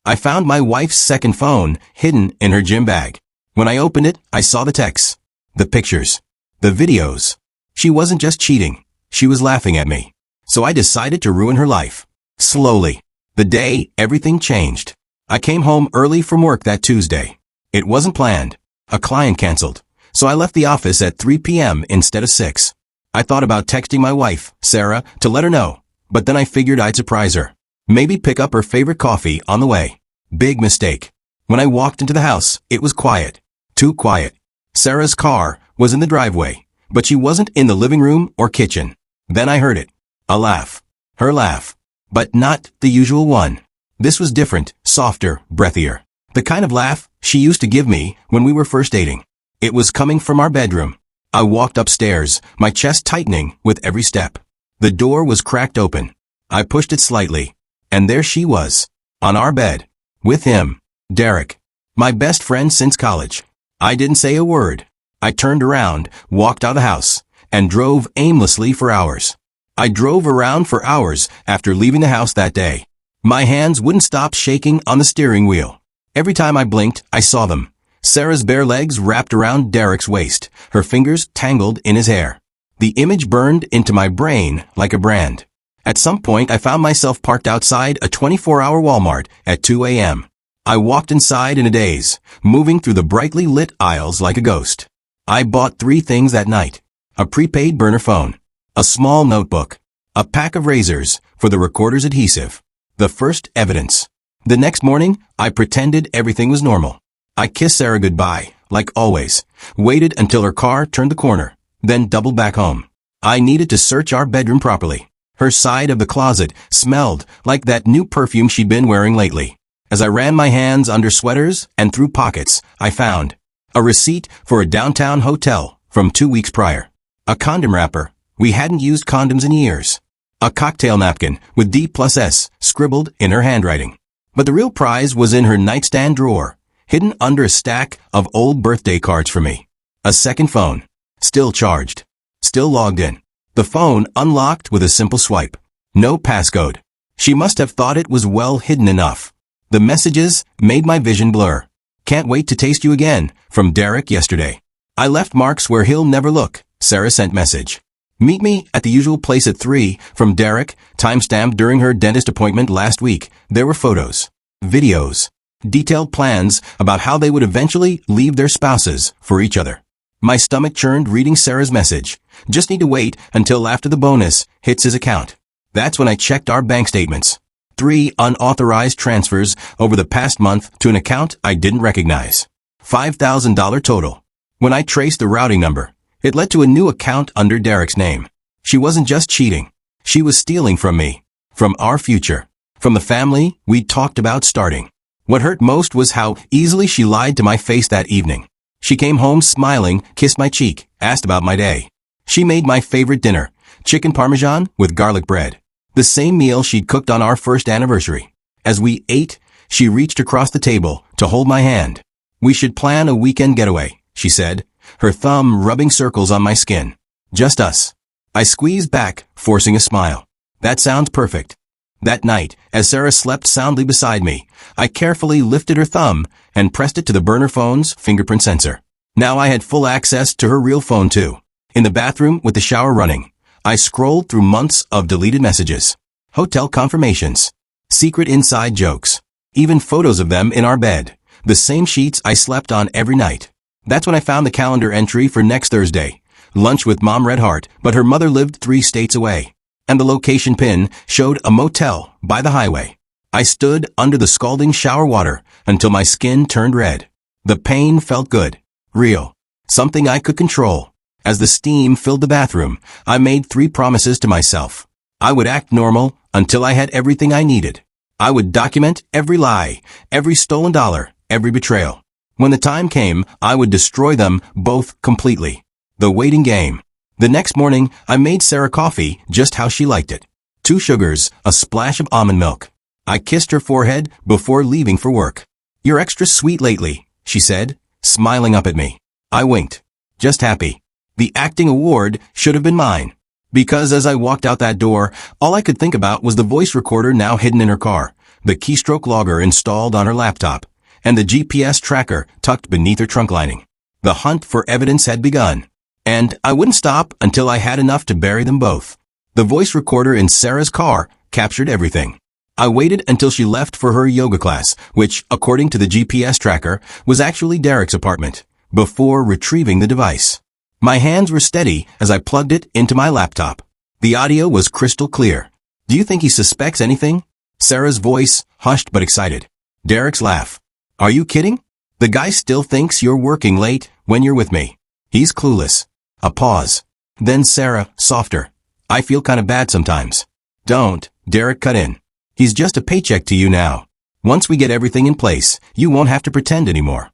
I found my wife's second phone hidden in her gym bag. When I opened it, I saw the texts, the pictures, the videos. She wasn't just cheating. She was laughing at me. So I decided to ruin her life. Slowly. The day everything changed. I came home early from work that Tuesday. It wasn't planned. A client canceled. So I left the office at 3 p.m. instead of 6. I thought about texting my wife, Sarah, to let her know. But then I figured I'd surprise her. Maybe pick up her favorite coffee on the way. Big mistake. When I walked into the house, it was quiet. Too quiet. Sarah's car was in the driveway, but she wasn't in the living room or kitchen. Then I heard it. A laugh. Her laugh. But not the usual one. This was different, softer, breathier. The kind of laugh she used to give me when we were first dating. It was coming from our bedroom. I walked upstairs, my chest tightening with every step. The door was cracked open. I pushed it slightly. And there she was. On our bed. With him. Derek. My best friend since college. I didn't say a word. I turned around, walked out of the house, and drove aimlessly for hours. I drove around for hours after leaving the house that day. My hands wouldn't stop shaking on the steering wheel. Every time I blinked, I saw them. Sarah's bare legs wrapped around Derek's waist, her fingers tangled in his hair. The image burned into my brain like a brand. At some point, I found myself parked outside a 24-hour Walmart at 2 a.m. I walked inside in a daze, moving through the brightly lit aisles like a ghost. I bought 3 things that night. A prepaid burner phone, a small notebook, a pack of razors for the recorder's adhesive. The first evidence. The next morning, I pretended everything was normal. I kissed Sarah goodbye, like always, waited until her car turned the corner, then doubled back home. I needed to search our bedroom properly. Her side of the closet smelled like that new perfume she'd been wearing lately. As I ran my hands under sweaters and through pockets, I found a receipt for a downtown hotel from 2 weeks prior. A condom wrapper. We hadn't used condoms in years. A cocktail napkin with D+S scribbled in her handwriting. But the real prize was in her nightstand drawer, hidden under a stack of old birthday cards for me. A second phone. Still charged. Still logged in. The phone unlocked with a simple swipe. No passcode. She must have thought it was well hidden enough. The messages made my vision blur. Can't wait to taste you again, from Derek yesterday. I left marks where he'll never look, Sarah sent message. Meet me at the usual place at 3, from Derek, timestamped during her dentist appointment last week. There were photos, videos, detailed plans about how they would eventually leave their spouses for each other. My stomach churned reading Sarah's message. Just need to wait until after the bonus hits his account. That's when I checked our bank statements. 3 unauthorized transfers over the past month to an account I didn't recognize. $5,000 total. When I traced the routing number, it led to a new account under Derek's name. She wasn't just cheating. She was stealing from me. From our future. From the family we'd talked about starting. What hurt most was how easily she lied to my face that evening. She came home smiling, kissed my cheek, asked about my day. She made my favorite dinner, chicken parmesan with garlic bread. The same meal she'd cooked on our first anniversary. As we ate, she reached across the table to hold my hand. We should plan a weekend getaway, she said, her thumb rubbing circles on my skin. Just us. I squeezed back, forcing a smile. That sounds perfect. That night, as Sarah slept soundly beside me, I carefully lifted her thumb and pressed it to the burner phone's fingerprint sensor. Now I had full access to her real phone too. In the bathroom with the shower running, I scrolled through months of deleted messages, hotel confirmations, secret inside jokes, even photos of them in our bed, the same sheets I slept on every night. That's when I found the calendar entry for next Thursday, lunch with Mom Red Heart, but her mother lived 3 states away, and the location pin showed a motel by the highway. I stood under the scalding shower water until my skin turned red. The pain felt good, real, something I could control. As the steam filled the bathroom, I made 3 promises to myself. I would act normal until I had everything I needed. I would document every lie, every stolen dollar, every betrayal. When the time came, I would destroy them both completely. The waiting game. The next morning, I made Sarah coffee just how she liked it. 2 sugars, a splash of almond milk. I kissed her forehead before leaving for work. You're extra sweet lately, she said, smiling up at me. I winked. Just happy. The acting award should have been mine. Because as I walked out that door, all I could think about was the voice recorder now hidden in her car, the keystroke logger installed on her laptop, and the GPS tracker tucked beneath her trunk lining. The hunt for evidence had begun, and I wouldn't stop until I had enough to bury them both. The voice recorder in Sarah's car captured everything. I waited until she left for her yoga class, which, according to the GPS tracker, was actually Derek's apartment, before retrieving the device. My hands were steady as I plugged it into my laptop. The audio was crystal clear. "Do you think he suspects anything?" Sarah's voice, hushed but excited. Derek's laugh. "Are you kidding? The guy still thinks you're working late when you're with me. He's clueless." A pause. Then Sarah, softer. "I feel kind of bad sometimes." "Don't," Derek cut in. "He's just a paycheck to you now. Once we get everything in place, you won't have to pretend anymore."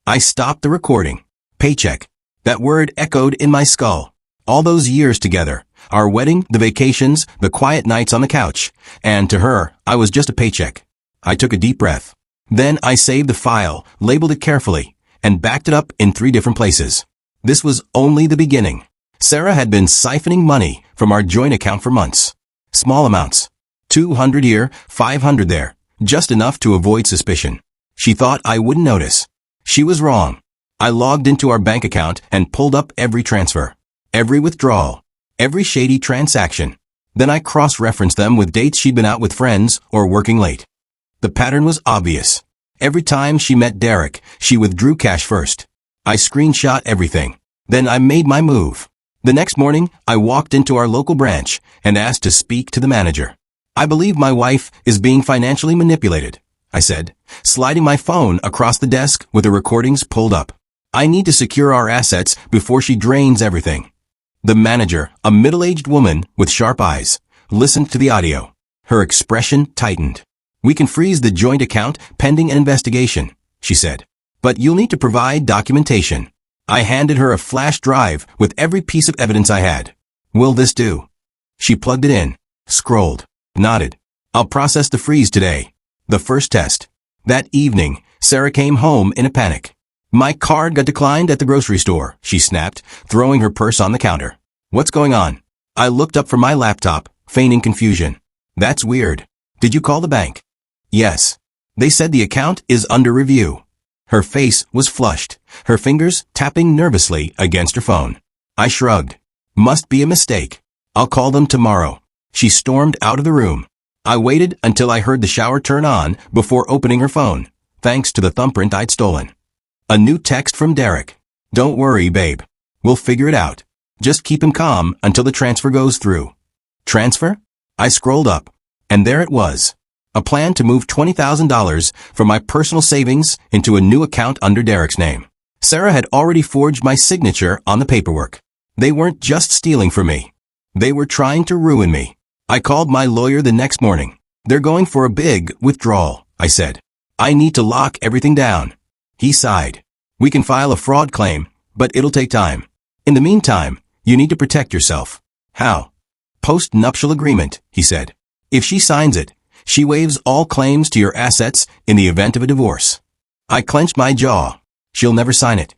I stopped the recording. Paycheck. That word echoed in my skull. All those years together. Our wedding, the vacations, the quiet nights on the couch. And to her, I was just a paycheck. I took a deep breath. Then I saved the file, labeled it carefully, and backed it up in 3 different places. This was only the beginning. Sarah had been siphoning money from our joint account for months. Small amounts. 200 here, 500 there. Just enough to avoid suspicion. She thought I wouldn't notice. She was wrong. I logged into our bank account and pulled up every transfer, every withdrawal, every shady transaction. Then I cross-referenced them with dates she'd been out with friends or working late. The pattern was obvious. Every time she met Derek, she withdrew cash first. I screenshot everything. Then I made my move. The next morning, I walked into our local branch and asked to speak to the manager. "I believe my wife is being financially manipulated," I said, sliding my phone across the desk with the recordings pulled up. "I need to secure our assets before she drains everything." The manager, a middle-aged woman with sharp eyes, listened to the audio. Her expression tightened. "We can freeze the joint account pending an investigation," she said. "But you'll need to provide documentation." I handed her a flash drive with every piece of evidence I had. "Will this do?" She plugged it in, scrolled, nodded. "I'll process the freeze today." The first test. That evening, Sarah came home in a panic. "My card got declined at the grocery store," she snapped, throwing her purse on the counter. "What's going on?" I looked up from my laptop, feigning confusion. "That's weird. Did you call the bank?" "Yes. They said the account is under review." Her face was flushed, her fingers tapping nervously against her phone. I shrugged. "Must be a mistake. I'll call them tomorrow." She stormed out of the room. I waited until I heard the shower turn on before opening her phone, thanks to the thumbprint I'd stolen. A new text from Derek. "Don't worry, babe. We'll figure it out. Just keep him calm until the transfer goes through." Transfer? I scrolled up, and there it was. A plan to move $20,000 from my personal savings into a new account under Derek's name. Sarah had already forged my signature on the paperwork. They weren't just stealing from me. They were trying to ruin me. I called my lawyer the next morning. "They're going for a big withdrawal," I said. "I need to lock everything down." He sighed. "We can file a fraud claim, but it'll take time. In the meantime, you need to protect yourself." "How?" "Post-nuptial agreement," he said. "If she signs it, she waives all claims to your assets in the event of a divorce." I clenched my jaw. "She'll never sign it."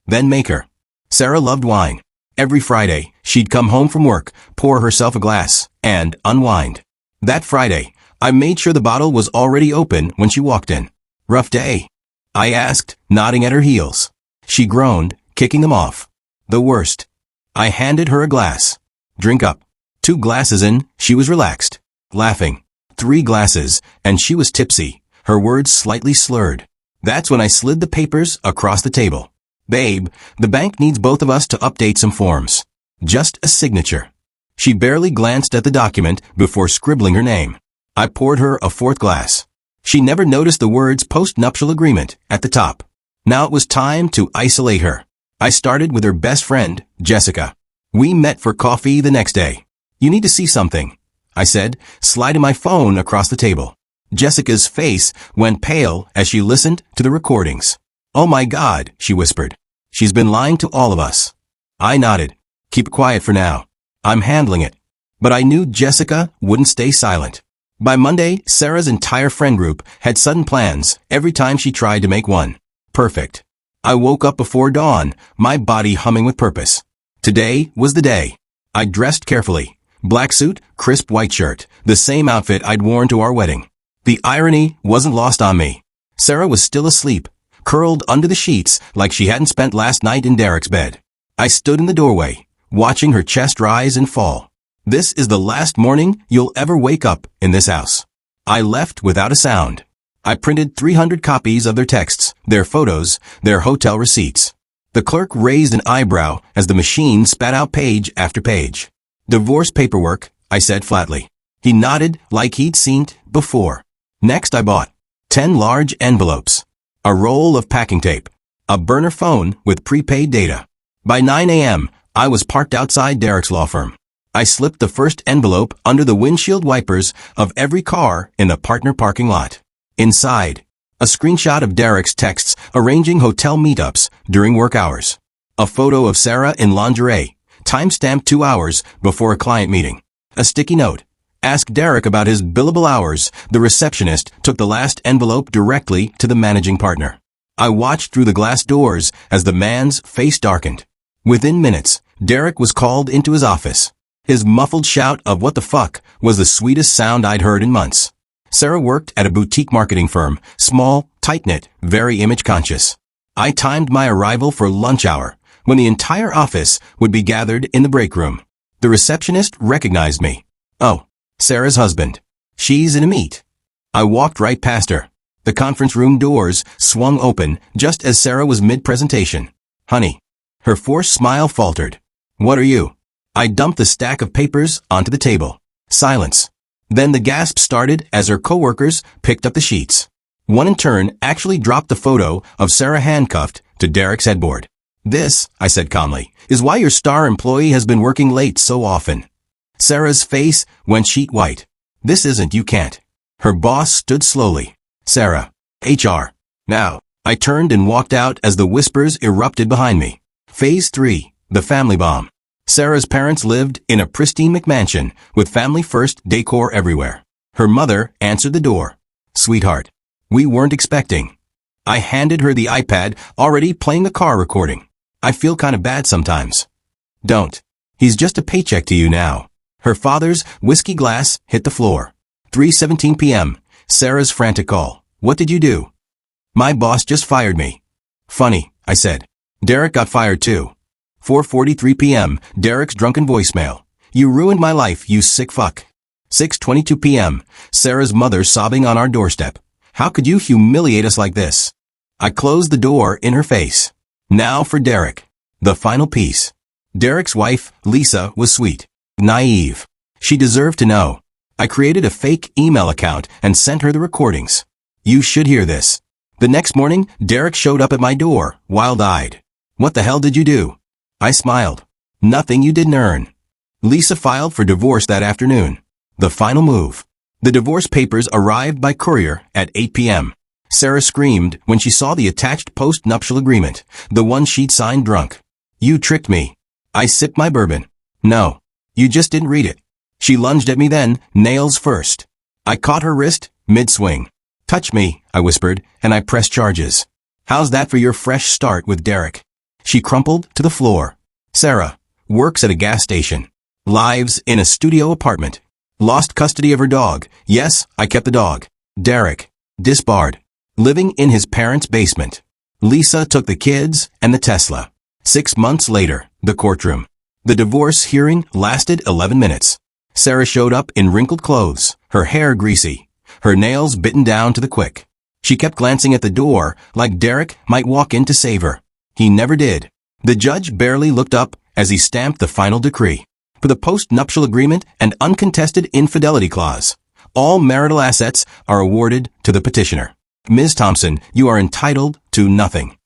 "Then make her." Sarah loved wine. Every Friday, she'd come home from work, pour herself a glass, and unwind. That Friday, I made sure the bottle was already open when she walked in. "Rough day?" I asked, nodding at her heels. She groaned, kicking them off. "The worst." I handed her a glass. "Drink up." 2 glasses in, she was relaxed, laughing. 3 glasses, and she was tipsy, her words slightly slurred. That's when I slid the papers across the table. "Babe, the bank needs both of us to update some forms. Just a signature." She barely glanced at the document before scribbling her name. I poured her a 4th glass. She never noticed the words post-nuptial agreement at the top. Now it was time to isolate her. I started with her best friend, Jessica. We met for coffee the next day. "You need to see something," I said, sliding my phone across the table. Jessica's face went pale as she listened to the recordings. "Oh my God," she whispered. "She's been lying to all of us." I nodded. "Keep it quiet for now. I'm handling it." But I knew Jessica wouldn't stay silent. By Monday, Sarah's entire friend group had sudden plans every time she tried to make one. Perfect. I woke up before dawn, my body humming with purpose. Today was the day. I dressed carefully. Black suit, crisp white shirt, the same outfit I'd worn to our wedding. The irony wasn't lost on me. Sarah was still asleep, curled under the sheets like she hadn't spent last night in Derek's bed. I stood in the doorway, watching her chest rise and fall. This is the last morning you'll ever wake up in this house. I left without a sound. I printed 300 copies of their texts, their photos, their hotel receipts. The clerk raised an eyebrow as the machine spat out page after page. Divorce paperwork, I said flatly. He nodded like he'd seen it before. Next I bought 10 large envelopes, a roll of packing tape, a burner phone with prepaid data. By 9 a.m., I was parked outside Derek's law firm. I slipped the first envelope under the windshield wipers of every car in the partner parking lot. Inside, a screenshot of Derek's texts arranging hotel meetups during work hours. A photo of Sarah in lingerie, timestamped 2 hours before a client meeting. A sticky note. Ask Derek about his billable hours. The receptionist took the last envelope directly to the managing partner. I watched through the glass doors as the man's face darkened. Within minutes, Derek was called into his office. His muffled shout of "what the fuck" was the sweetest sound I'd heard in months. Sarah worked at a boutique marketing firm, small, tight-knit, very image-conscious. I timed my arrival for lunch hour, when the entire office would be gathered in the break room. The receptionist recognized me. Oh, Sarah's husband. She's in a meet. I walked right past her. The conference room doors swung open just as Sarah was mid-presentation. Honey. Her forced smile faltered. What are you? I dumped the stack of papers onto the table. Silence. Then the gasp started as her coworkers picked up the sheets. One in turn actually dropped the photo of Sarah handcuffed to Derek's headboard. This, I said calmly, is why your star employee has been working late so often. Sarah's face went sheet white. This isn't, you can't. Her boss stood slowly. Sarah. HR. Now. I turned and walked out as the whispers erupted behind me. Phase 3. The family bomb. Sarah's parents lived in a pristine McMansion with family-first decor everywhere. Her mother answered the door. Sweetheart. We weren't expecting. I handed her the iPad, already playing the car recording. I feel kind of bad sometimes. Don't. He's just a paycheck to you now. Her father's whiskey glass hit the floor. 3:17 p.m. Sarah's frantic call. What did you do? My boss just fired me. Funny, I said. Derek got fired too. 4:43 p.m. Derek's drunken voicemail. You ruined my life, you sick fuck. 6:22 p.m. Sarah's mother sobbing on our doorstep. How could you humiliate us like this? I closed the door in her face. Now for Derek. The final piece. Derek's wife, Lisa, was sweet. Naive. She deserved to know. I created a fake email account and sent her the recordings. You should hear this. The next morning, Derek showed up at my door, wild-eyed. What the hell did you do? I smiled. Nothing you didn't earn. Lisa filed for divorce that afternoon. The final move. The divorce papers arrived by courier at 8 p.m. Sarah screamed when she saw the attached post-nuptial agreement, the one she'd signed drunk. You tricked me. I sipped my bourbon. No. You just didn't read it. She lunged at me then, nails first. I caught her wrist, mid-swing. Touch me, I whispered, and I pressed charges. How's that for your fresh start with Derek? She crumpled to the floor. Sarah. Works at a gas station. Lives in a studio apartment. Lost custody of her dog. Yes, I kept the dog. Derek. Disbarred. Living in his parents' basement. Lisa took the kids and the Tesla. 6 months later, the courtroom. The divorce hearing lasted 11 minutes. Sarah showed up in wrinkled clothes, her hair greasy, her nails bitten down to the quick. She kept glancing at the door like Derek might walk in to save her. He never did. The judge barely looked up as he stamped the final decree. For the post-nuptial agreement and uncontested infidelity clause, all marital assets are awarded to the petitioner. Ms. Thompson, you are entitled to nothing.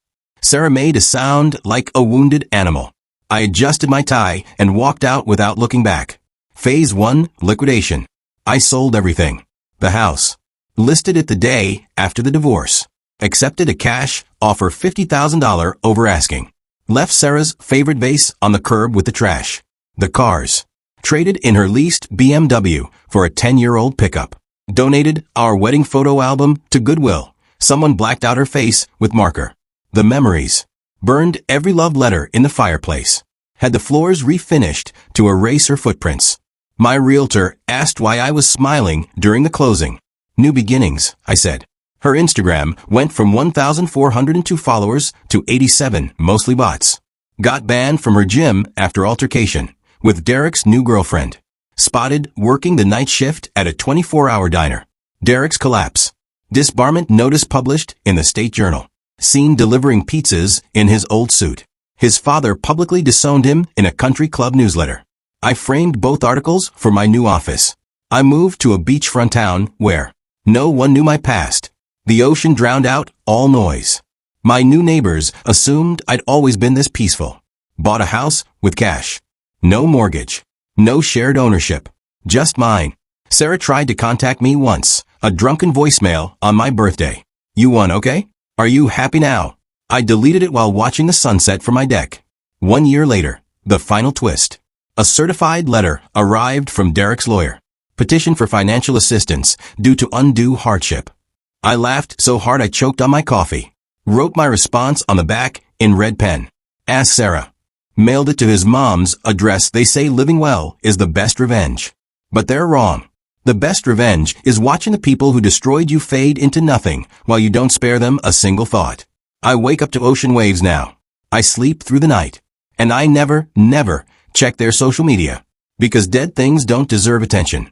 Sarah made a sound like a wounded animal. I adjusted my tie and walked out without looking back. Phase 1, liquidation. I sold everything. The house. Listed it the day after the divorce. Accepted a cash offer $50,000 over asking. Left Sarah's favorite vase on the curb with the trash. The cars. Traded in her leased BMW for a 10-year-old pickup. Donated our wedding photo album to Goodwill. Someone blacked out her face with marker. The memories. Burned every love letter in the fireplace. Had the floors refinished to erase her footprints. My realtor asked why I was smiling during the closing. New beginnings, I said. Her Instagram went from 1,402 followers to 87, mostly bots. Got banned from her gym after altercation with Derek's new girlfriend. Spotted working the night shift at a 24-hour diner. Derek's collapse. Disbarment notice published in the State Journal. Seen delivering pizzas in his old suit. His father publicly disowned him in a country club newsletter. I framed both articles for my new office. I moved to a beachfront town where no one knew my past. The ocean drowned out all noise. My new neighbors assumed I'd always been this peaceful. Bought a house with cash. No mortgage. No shared ownership. Just mine. Sarah tried to contact me once. A drunken voicemail on my birthday. You won, okay? Are you happy now? I deleted it while watching the sunset from my deck. 1 year later, the final twist. A certified letter arrived from Derek's lawyer. Petition for financial assistance due to undue hardship. I laughed so hard I choked on my coffee. Wrote my response on the back in red pen. Ask Sarah. Mailed it to his mom's address. They say living well is the best revenge. But they're wrong. The best revenge is watching the people who destroyed you fade into nothing while you don't spare them a single thought. I wake up to ocean waves now. I sleep through the night. And I never check their social media. Because dead things don't deserve attention.